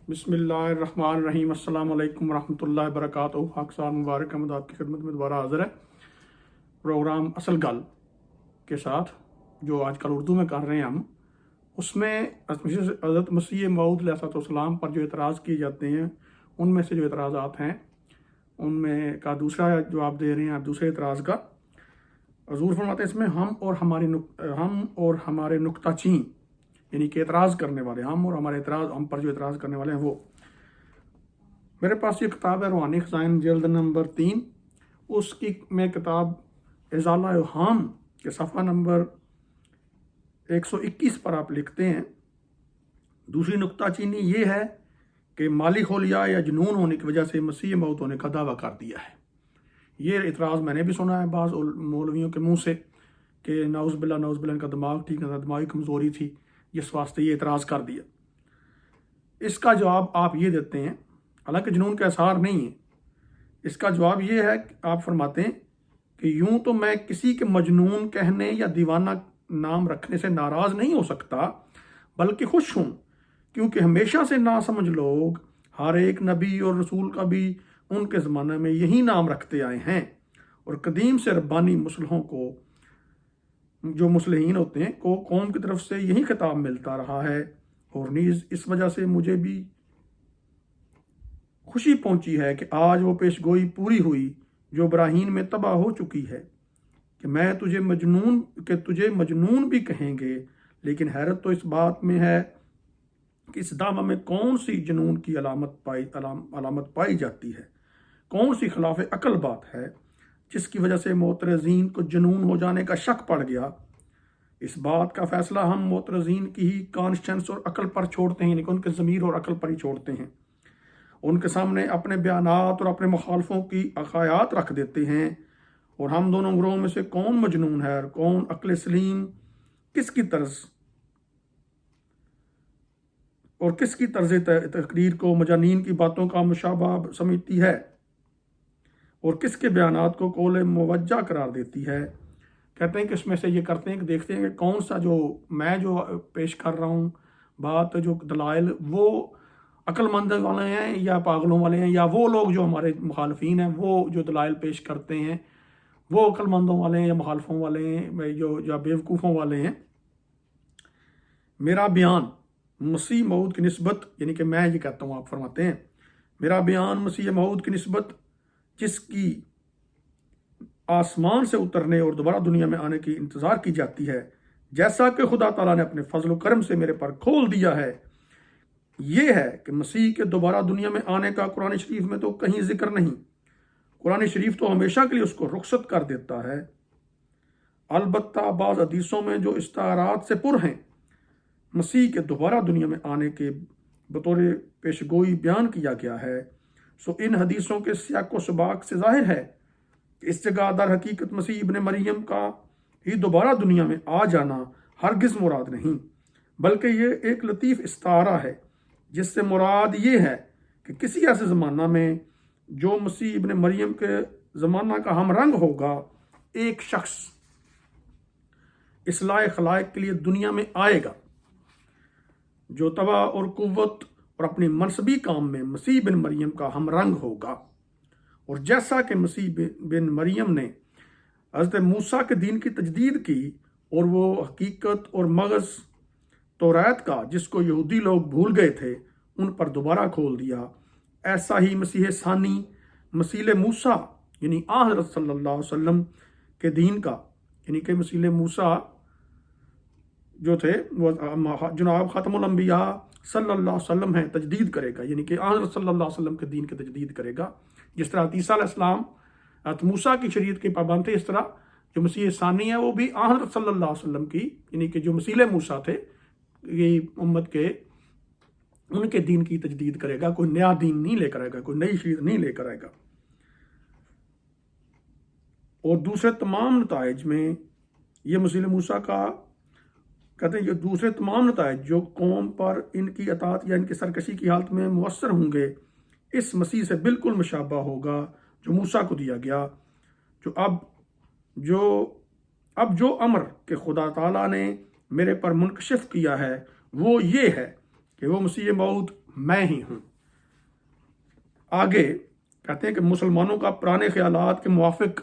बिस्मिल्लाहिर्रहमानिर्रहीम। अस्सलाम वालेकुम रहमतुल्लाहि वबरकातुहू। खाकसार मुबारक अहमद आपकी खिदमत में दोबारा हाजिर है प्रोग्राम असल गल के साथ, जो आजकल उर्दू में कर रहे हैं हम। उसमें हज़रत मसीह मऊद अलैहिस्सलाम पर जो एतराज़ किए जाते हैं, उनमें से जो एतराज़ात हैं उनमें का दूसरा जवाब दे रहे हैं आप दूसरे एतराज़ का। हज़ूर फरमाते हैं इसमें हम और हमारे नुक्ताचीन, यानी कि एतराज़ करने वाले, हम पर जो एतराज़ करने वाले हैं वो। मेरे पास ये किताब है रूहानी ख़ज़ाइन जल्द नंबर 3, उसकी में किताब इज़ाला इवहाम के सफ़ा नंबर 121 पर आप लिखते हैं, दूसरी नुक्ताचीनी ये है कि माली खोलिया या जुनून होने की वजह से मसीह मौत होने का दावा कर दिया है। ये इतराज़ मैंने भी सुना है बाज़ मौलवियों के मुंह से कि नाउज़ुबिल्लाह इनका दिमाग ठीक नहीं था, दिमागी कमज़ोरी थी, जिस वास्ते ये इतराज़ कर दिया। इसका जवाब आप ये देते हैं, हालांकि जुनून का आसार नहीं है, इसका जवाब ये है कि आप फरमाते हैं कि यूं तो मैं किसी के मजनून कहने या दीवाना नाम रखने से नाराज़ नहीं हो सकता, बल्कि खुश हूँ, क्योंकि हमेशा से नासमझ लोग हर एक नबी और रसूल का भी उनके ज़माने में यही नाम रखते आए हैं, और कदीम से रब्बानी मुसलहों को, जो मुसलहीन होते हैं, को कौम की तरफ से यही खिताब मिलता रहा है। और नीज़ इस वजह से मुझे भी खुशी पहुंची है कि आज वो पेशगोई पूरी हुई जो इब्राहीम में तबाह हो चुकी है कि मैं तुझे मजनून भी कहेंगे। लेकिन हैरत तो इस बात में है कि इस दावा में कौन सी जुनून की अलामत पाई जाती है, कौन सी खिलाफ अकल बात है जिसकी वजह से मोतरजीन को जुनून हो जाने का शक पड़ गया। इस बात का फैसला हम मोतरजीन की ही कॉन्शंस और अकल पर छोड़ते हैं, यानी कि उनके ज़मीर और अकल पर ही छोड़ते हैं। उनके सामने अपने बयानात और अपने मुखालफों की अकायात रख देते हैं, और हम दोनों ग्रोहों में से कौन मजनून है और कौन अक्ल सलीम, किसकी तर्ज तकरीर को मजानीन की बातों का मुशाबा समझती है और किसके बयानात को कौल मुवज्जा करार देती है। कहते हैं कि इसमें से ये करते हैं कि देखते हैं कि कौन सा जो मैं जो पेश कर रहा हूँ बात, जो दलाइल, वो अक्लमंद वाले हैं या पागलों वाले हैं, या वो लोग जो हमारे मुखालफीन हैं वो जो दलाइल पेश करते हैं वो अक्लमंदों वाले हैं या मुखालफों वाले हैं, जो बेवकूफ़ों वाले हैं। मेरा बयान मसीह मऊद की निस्बत, यानी कि मैं ये कहता हूँ, आप फरमाते हैं मेरा बयान मसीह मऊद की निस्बत, जिसकी आसमान से उतरने और दोबारा दुनिया में आने की इंतज़ार की जाती है, जैसा कि खुदा ताला ने अपने फजल व करम से मेरे पर खोल दिया है, ये है कि मसीह के दोबारा दुनिया में आने का कुरान शरीफ में तो कहीं जिक्र नहीं। कुरान शरीफ तो हमेशा के लिए उसको रुखसत कर देता है। अलबत्ता बाज़ हदीसों में जो इस्तारात से पुर हैं मसीह के दोबारा दुनिया में आने के बतौर पेशगोई बयान किया गया है। सो इन हदीसों के सियाक व सबाक से जाहिर है कि इस जगह दर हकीकत मसीह इब्ने मरियम का ही दोबारा दुनिया में आ जाना हरगिज़ मुराद नहीं, बल्कि ये एक लतीफ़ इस्तारा है जिससे मुराद ये है कि किसी ऐसे ज़माना में जो मसीह इब्ने मरियम के ज़माना का हम रंग होगा, एक शख्स इस्लाह खलाइक के लिए दुनिया में आएगा जो तवा और कुव्वत और अपनी मनसबी काम में मसीह बिन मरियम का हम रंग होगा। और जैसा कि मसीह बिन मरियम ने हज़रत मूसा के दीन की तजदीद की और वो हकीकत और मगज़ तौरात का, जिसको यहूदी लोग भूल गए थे, उन पर दोबारा खोल दिया, ऐसा ही मसीह सानी मसीह मूसा यानी हज़रत सल्लल्लाहु अलैहि वसल्लम के दीन का, यानी कि मसीह मूसा जो थे वो जनाब ख़ातमुल अंबिया सल्लल्लाहु अलैहि वसल्लम हैं, तजदीद करेगा, यानी कि हज़रत सल्लल्लाहु अलैहि वसल्लम के दीन की तजदीद करेगा। जिस तरह ईसा अलैहिस्सलाम मूसा की शरीयत के पाबंद थे, इस तरह जो मसीह सानी है वो भी हज़रत सल्लल्लाहु अलैहि वसल्लम की, यानी कि जो मसीह मूसा थे ये उम्मत के, उनके दीन की तजदीद करेगा। कोई नया दीन नहीं लेकर आएगा, कोई नई शरीयत नहीं लेकर आएगा। और दूसरे तमाम नताइज में ये मसीह मूसा का, कहते हैं ये दूसरे तमाम नताइज जो कौम पर इनकी अतात या इनकी सरकशी की हालत में मुअस्सर होंगे, इस मसीह से बिल्कुल मुशाबा होगा जो मूसा को दिया गया। जो अमर के खुदा ताला ने मेरे पर मुनकशिफ किया है वो ये है कि वो मसीह मऊद मैं ही हूँ। आगे कहते हैं कि मुसलमानों का पुराने ख्यालात के मुवाफिक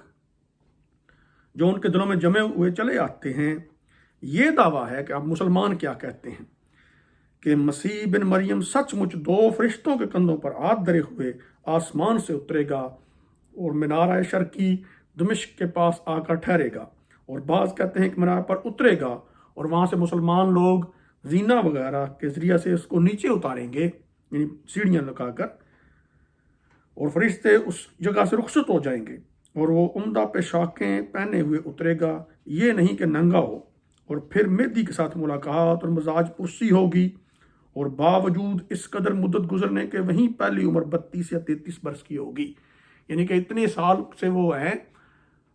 जो उनके दिलों में जमे हुए चले आते हैं, ये दावा है कि अब मुसलमान क्या कहते हैं कि मसीह बिन मरियम सचमुच 2 फरिश्तों के कंधों पर हाथ धरे हुए आसमान से उतरेगा और मीनार शर्की दमिश्क के पास आकर ठहरेगा। और बाज़ कहते हैं कि मीनार पर उतरेगा और वहाँ से मुसलमान लोग जीना वगैरह के ज़रिए से उसको नीचे उतारेंगे, यानी सीढ़ियाँ लगाकर, और फरिश्ते उस जगह से रुखसत हो जाएंगे और वो उम्दा पेशाकें पहने हुए उतरेगा, ये नहीं कि नंगा हो। और फिर मेहदी के साथ मुलाकात और मजाज पुरसी होगी, और बावजूद इस कदर मुद्दत गुजरने के वहीं पहली उम्र 32 या 33 बरस की होगी। यानी कि इतने साल से वो हैं,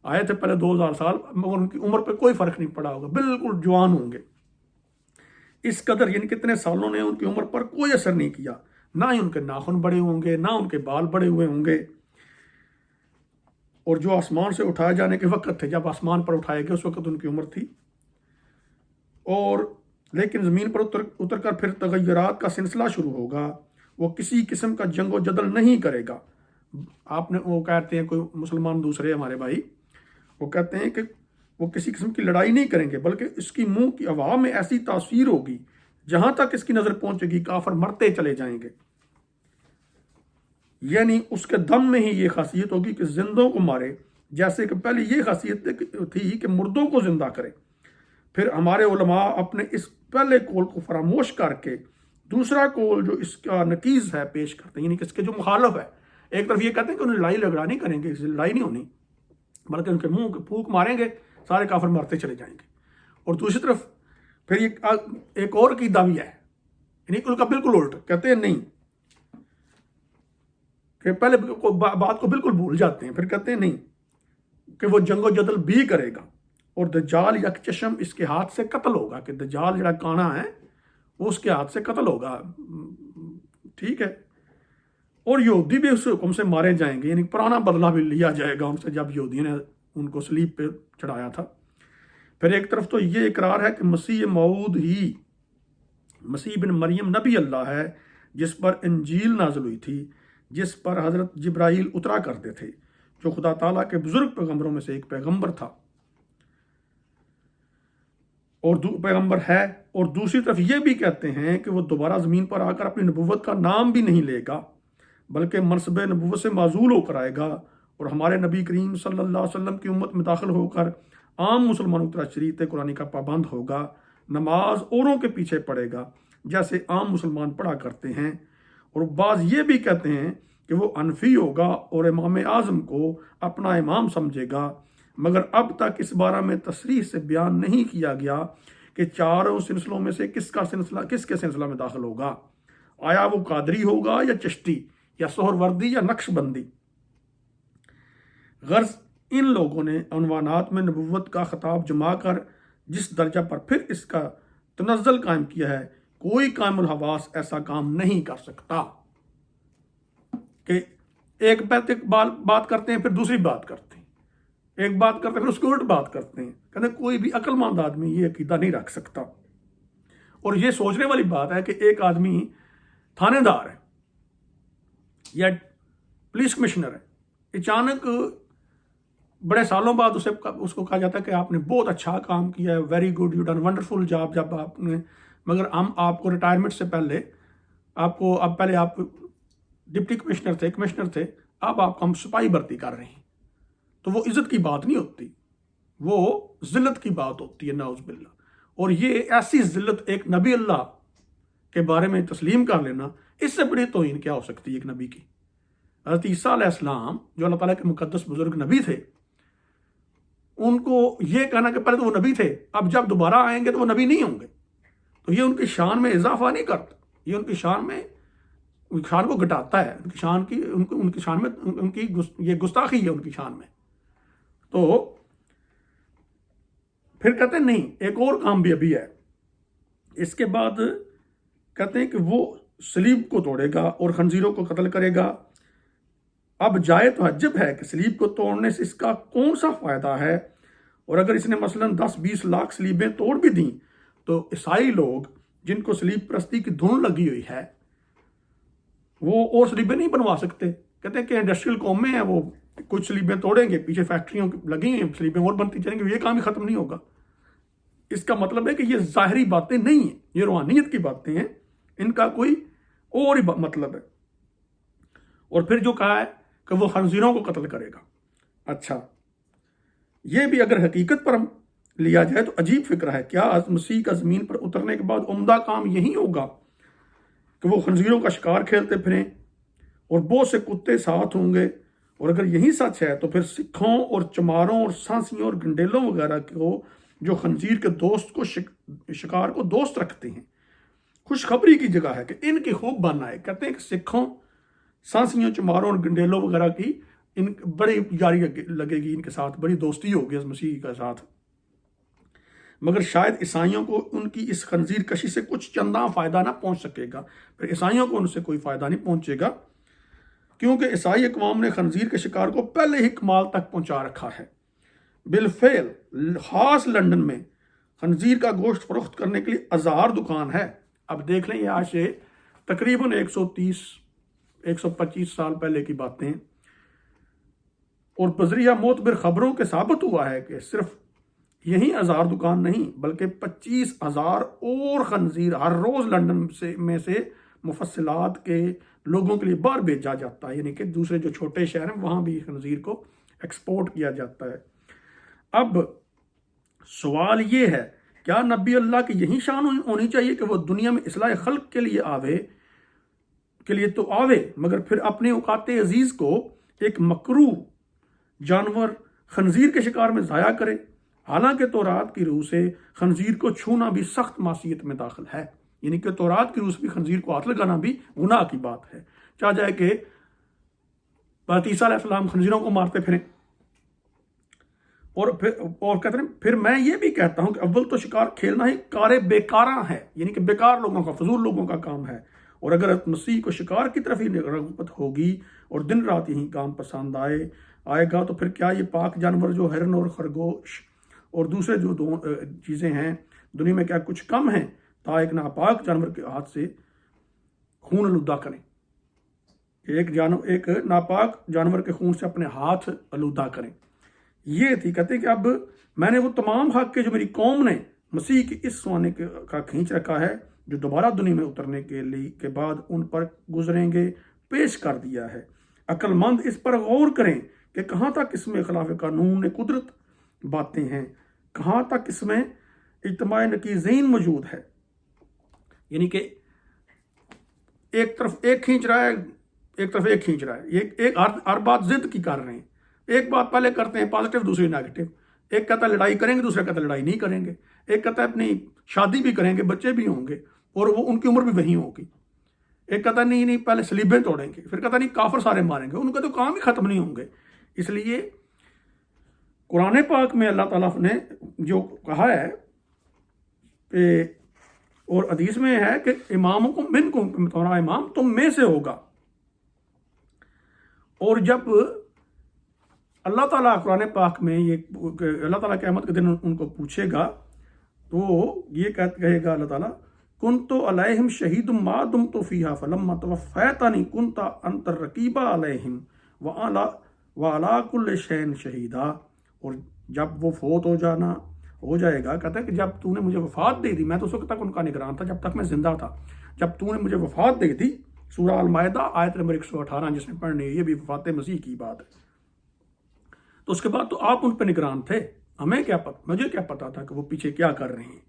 आए थे पहले 2000 साल, मगर उनकी उम्र पे कोई फ़र्क नहीं पड़ा होगा, बिल्कुल जवान होंगे। इस कदर यानी कितने सालों ने उनकी उम्र पर कोई असर नहीं किया, ना ही उनके नाखून बड़े होंगे, ना उनके बाल बड़े हुए होंगे। और जो आसमान से उठाए जाने के वक्त थे, जब आसमान पर उठाए गए, उस वक्त उनकी उम्र थी। और लेकिन ज़मीन पर उतर कर फिर तगय्युरात का सिलसिला शुरू होगा। वो किसी किस्म का जंगो जदल नहीं करेगा। आपने वो कहते हैं कोई मुसलमान दूसरे हमारे भाई, वो कहते हैं कि वो किसी किस्म की लड़ाई नहीं करेंगे, बल्कि इसकी मुंह की हवा में ऐसी तासीर होगी, जहां तक इसकी नज़र पहुंचेगी काफर मरते चले जाएंगे। यानी उसके दम में ही ये खासियत होगी कि जिंदों को मारे, जैसे कि पहले ये खासियत थी कि मुर्दों को जिंदा करे। फिर हमारे उलमा अपने इस पहले कौल को फरामोश करके दूसरा कौल जो इसका नकीज है पेश करते हैं, यानी कि इसके जो मुखालफ है। एक तरफ ये कहते हैं कि उन्हें लड़ाई लगड़ा नहीं करेंगे, इससे लड़ाई नहीं होनी, बल्कि उनके मुंह के फूंक मारेंगे, सारे काफिर मरते चले जाएंगे। और दूसरी तरफ फिर ये एक और की दावी है, यानी उनका बिल्कुल उल्ट कहते हैं नहीं, कि पहले बात को बिल्कुल भूल जाते हैं, फिर कहते हैं नहीं कि वो जंगो जदल भी करेगा और दज्जाल यकचशम इसके हाथ से कत्ल होगा, कि दज्जाल जरा काना है वो उसके हाथ से कत्ल होगा, ठीक है। और यहूदी भी उस हुक्म से मारे जाएंगे, यानी पुराना बदला भी लिया जाएगा उनसे, जब यहूदियों ने उनको सलीब पे चढ़ाया था। फिर एक तरफ तो ये इकरार है कि मसीह मऊद ही मसीह बिन मरियम नबी अल्लाह है, जिस पर इंजील नाज़िल हुई थी, जिस पर हज़रत जिब्राइल उतरा करते थे, जो खुदा ताला के बुजुर्ग पैगंबरों में से एक पैगंबर था और पैगंबर है। और दूसरी तरफ ये भी कहते हैं कि वो दोबारा ज़मीन पर आकर अपनी नबुव्वत का नाम भी नहीं लेगा, बल्कि मनसब नबुव्वत से माजूल होकर आएगा और हमारे नबी करीम सल्लल्लाहु अलैहि वसल्लम की उम्मत में दाखिल होकर आम मुसलमानों की तरह शरीयत कुरानी का पाबंद होगा, नमाज औरों के पीछे पढ़ेगा जैसे आम मुसलमान पढ़ा करते हैं। और बाज़ ये भी कहते हैं कि वो अनफी होगा और इमाम आज़म को अपना इमाम समझेगा, मगर अब तक इस बारे में तसरीह से बयान नहीं किया गया कि चारों सिलसिलों में से किसके सिलसिला में दाखिल होगा। आया वो कादरी होगा या चिश्ती या सोहरवर्दी या नक्शबंदी। गर्ज इन लोगों ने अनवानात में नबुव्वत का खिताब जमा कर जिस दर्जा पर फिर इसका तनज़्ज़ुल कायम किया है, कोई कामिल हवास ऐसा काम नहीं कर सकता कि एक बात करते हैं फिर दूसरी बात करते हैं, एक बात करते हैं फिर उसकी उल्ट बात करते हैं। कहते कोई भी अक्लमंद आदमी ये अकीदा नहीं रख सकता। और ये सोचने वाली बात है कि एक आदमी थानेदार है या पुलिस कमिश्नर है, अचानक बड़े सालों बाद उसको कहा जाता है कि आपने बहुत अच्छा काम किया है, very good, you done wonderful job, जब आपने, मगर हम आपको रिटायरमेंट से पहले आपको, अब पहले आप डिप्टी कमिश्नर थे, अब आपको हम सिपाही भर्ती कर रहे हैं। तो वो इज्जत की बात नहीं होती, वो जिल्लत की बात होती है, नाउज़ बिल्लाह। और ये ऐसी जिल्लत एक नबी अल्लाह के बारे में तस्लीम कर लेना, इससे बड़ी तौहीन क्या हो सकती है एक नबी की। हज़रत ईसा अलैहिस्सलाम जो अल्लाह ताला के मुकद्दस बुजुर्ग नबी थे, उनको ये कहना कि पहले तो वो नबी थे, अब जब दोबारा आएंगे तो वो नबी नहीं होंगे, तो ये उनकी शान में इजाफा नहीं करता, ये उनकी शान को घटाता है, उनकी शान में उनकी ये गुस्ताखी है उनकी शान में। तो फिर कहते हैं नहीं, एक और काम भी अभी है। इसके बाद कहते हैं कि वो सलीब को तोड़ेगा और खंजीरों को कत्ल करेगा। अब जाए तो हजब है कि सलीब को तोड़ने से इसका कौन सा फ़ायदा है, और अगर इसने मसलन 10-20 लाख सलीबें तोड़ भी दी तो ईसाई लोग जिनको सलीब परस्ती की धुन लगी हुई है, وہ اور سلیبیں نہیں بنوا سکتے. کہتے ہیں کہ انڈسٹریل قومیں ہیں، وہ کچھ سلیبیں توڑیں گے، پیچھے فیکٹریوں لگی ہیں، سلیبیں اور بنتی چلیں گے، یہ کام ہی ختم نہیں ہوگا. اس کا مطلب ہے کہ یہ ظاہری باتیں نہیں ہیں، یہ روحانیت کی باتیں ہیں، ان کا کوئی اور ہی مطلب ہے. اور پھر جو کہا ہے کہ وہ خنزیروں کو قتل کرے گا. اچھا، یہ بھی اگر حقیقت پر لیا جائے تو عجیب فکر ہے. کیا مسیح کا زمین پر اترنے کے بعد عمدہ کام یہی ہوگا کہ وہ خنزیروں کا شکار کھیلتے پھریں اور بہت سے کتے ساتھ ہوں گے؟ اور اگر یہی سچ ہے تو پھر سکھوں اور چماروں اور سانسیوں اور گنڈیلوں وغیرہ کو جو خنزیر کے دوست کو شکار کو دوست رکھتے ہیں، خوشخبری کی جگہ ہے کہ ان کی خوب بن آئے. کہتے ہیں کہ سکھوں، سانسیوں، چماروں اور گنڈیلوں وغیرہ کی ان بڑی یاری لگے گی، ان کے ساتھ بڑی دوستی ہوگی اس مسیح کے ساتھ. مگر شاید عیسائیوں کو ان کی اس خنزیر کشی سے کچھ چنداں فائدہ نہ پہنچ سکے گا. پھر عیسائیوں کو ان سے کوئی فائدہ نہیں پہنچے گا، کیونکہ عیسائی اقوام نے خنزیر کے شکار کو پہلے ہی کمال تک پہنچا رکھا ہے. بالفعل خاص لندن میں خنزیر کا گوشت فروخت کرنے کے لیے 1000 دکان ہے. اب دیکھ لیں، یہ آج سے تقریباً 125 سال پہلے کی باتیں. اور بذریعہ معتبر خبروں کے ثابت ہوا ہے کہ صرف یہی 1000 دکان نہیں بلکہ 25,000 اور خنزیر ہر روز لندن میں سے مفصلات کے لوگوں کے لیے باہر بھیجا جاتا ہے. یعنی کہ دوسرے جو چھوٹے شہر ہیں وہاں بھی خنزیر کو ایکسپورٹ کیا جاتا ہے. اب سوال یہ ہے، کیا نبی اللہ کی یہی شان ہونی چاہیے کہ وہ دنیا میں اصلاح خلق کے لیے تو آوے، مگر پھر اپنے اوقات عزیز کو ایک مکروہ جانور خنزیر کے شکار میں ضائع کرے؟ حالانکہ تورات کی روح سے خنزیر کو چھونا بھی سخت معصیت میں داخل ہے. یعنی کہ تورات کی روح سے بھی خنزیر کو ہاتھ لگانا بھی گناہ کی بات ہے. چاہ جائے کہ عیسیٰ علیہ السلام خنزیروں کو مارتے پھریں. اور کہتے ہیں پھر میں یہ بھی کہتا ہوں کہ اول تو شکار کھیلنا ہی کار بیکاراں ہے، یعنی کہ بیکار لوگوں کا، فضول لوگوں کا کام ہے. اور اگر مسیح کو شکار کی طرف ہی رغبت ہوگی اور دن رات یہی کام پسند آئے گا تو پھر کیا یہ پاک جانور جو ہرن اور خرگوش اور دوسرے جو چیزیں ہیں دنیا میں کیا کچھ کم ہیں تا ایک ناپاک جانور کے ہاتھ سے خون آلودہ کریں؟ ایک ناپاک جانور کے خون سے اپنے ہاتھ آلودہ کریں. یہ تھی، کہتے ہیں کہ اب میں نے وہ تمام حق کے جو میری قوم نے مسیح کی اس سونے کا کھینچ رکھا ہے جو دوبارہ دنیا میں اترنے کے بعد ان پر گزریں گے پیش کر دیا ہے. عقل مند اس پر غور کریں کہ کہاں تک اس میں خلاف قانون قدرت باتیں ہیں، کہاں تک اس میں اجتماع نقیضین موجود ہے. یعنی کہ ایک طرف ایک کھینچ رہا ہے، ایک طرف ایک کھینچ رہا ہے. ایک ہر بات ضد کی کر رہے ہیں. ایک بات پہلے کرتے ہیں پازیٹیو، دوسری نیگیٹو. ایک کہتا ہے لڑائی کریں گے، دوسرا کہتا ہے لڑائی نہیں کریں گے. ایک کہتا ہے اپنی شادی بھی کریں گے، بچے بھی ہوں گے اور وہ ان کی عمر بھی وہی ہوگی. ایک کہتا ہے نہیں پہلے سلیبیں توڑیں گے، پھر کہتا نہیں کافر سارے ماریں گے. ان کا تو کام ہی ختم نہیں ہوں گے. اس لیے قرآن پاک میں اللہ تعالیٰ نے جو کہا ہے اور حدیث میں ہے کہ امامکم منکم، تمہارا امام تم میں سے ہوگا. اور جب اللہ تعالیٰ قرآن پاک میں اللہ تعالیٰ قیامت کے دن ان کو پوچھے گا تو یہ کہے گا اللہ تعالیٰ کنت علیہم شہید ما دمت فیہا فلما توفیتنی کنت انت الرقیب علیہم وعلی کل شیء شہیدا. اور جب وہ فوت ہو جائے گا، کہتا ہے کہ جب تو نے مجھے وفات دے دی، میں تو اس وقت تک ان کا نگران تھا جب تک میں زندہ تھا. جب تو نے مجھے وفات دے دی، سورہ المائدہ آیت نمبر 118 جس نے پڑھنی ہے، یہ بھی وفات مسیح کی بات ہے. تو اس کے بعد تو آپ ان پہ نگران تھے، ہمیں کیا پتہ، مجھے کیا پتا تھا کہ وہ پیچھے کیا کر رہے ہیں.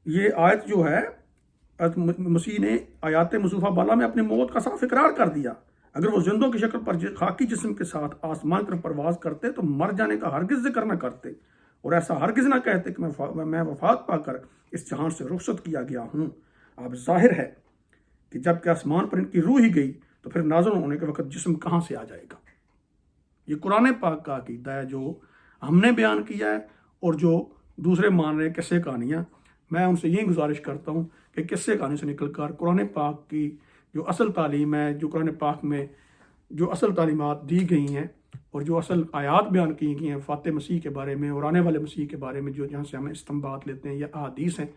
یہ آیت جو ہے مسیح نے آیات مصوفہ بالا میں اپنی موت کا صاف اقرار کر دیا. اگر وہ زندوں کی شکل پر خاکی جسم کے ساتھ آسمان کی طرف پرواز کرتے تو مر جانے کا ہرگز ذکر نہ کرتے اور ایسا ہرگز نہ کہتے کہ میں وفات پا کر اس جہان سے رخصت کیا گیا ہوں. اب ظاہر ہے کہ جب کہ آسمان پر ان کی روح ہی گئی تو پھر نازل ہونے کے وقت جسم کہاں سے آ جائے گا. یہ قرآن پاک کا عقیدہ ہے جو ہم نے بیان کیا ہے اور جو دوسرے مان رہے قصے کہانیاں. میں ان سے یہی گزارش کرتا ہوں کہ قصے کہانی سے نکل کر قرآن پاک کی جو اصل تعلیم ہے، جو قرآن پاک میں جو اصل تعلیمات دی گئی ہیں اور جو اصل آیات بیان کی گئی ہیں فاتح مسیح کے بارے میں اور آنے والے مسیح کے بارے میں، جو جہاں سے ہمیں استنباط لیتے ہیں یا احادیث ہیں،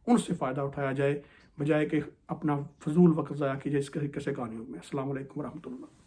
ان سے فائدہ اٹھایا جائے. بجائے کہ اپنا فضول وقت ضائع کیجیے اس طریقے سے کہانیوں میں۔ السلام علیکم ورحمۃ اللہ۔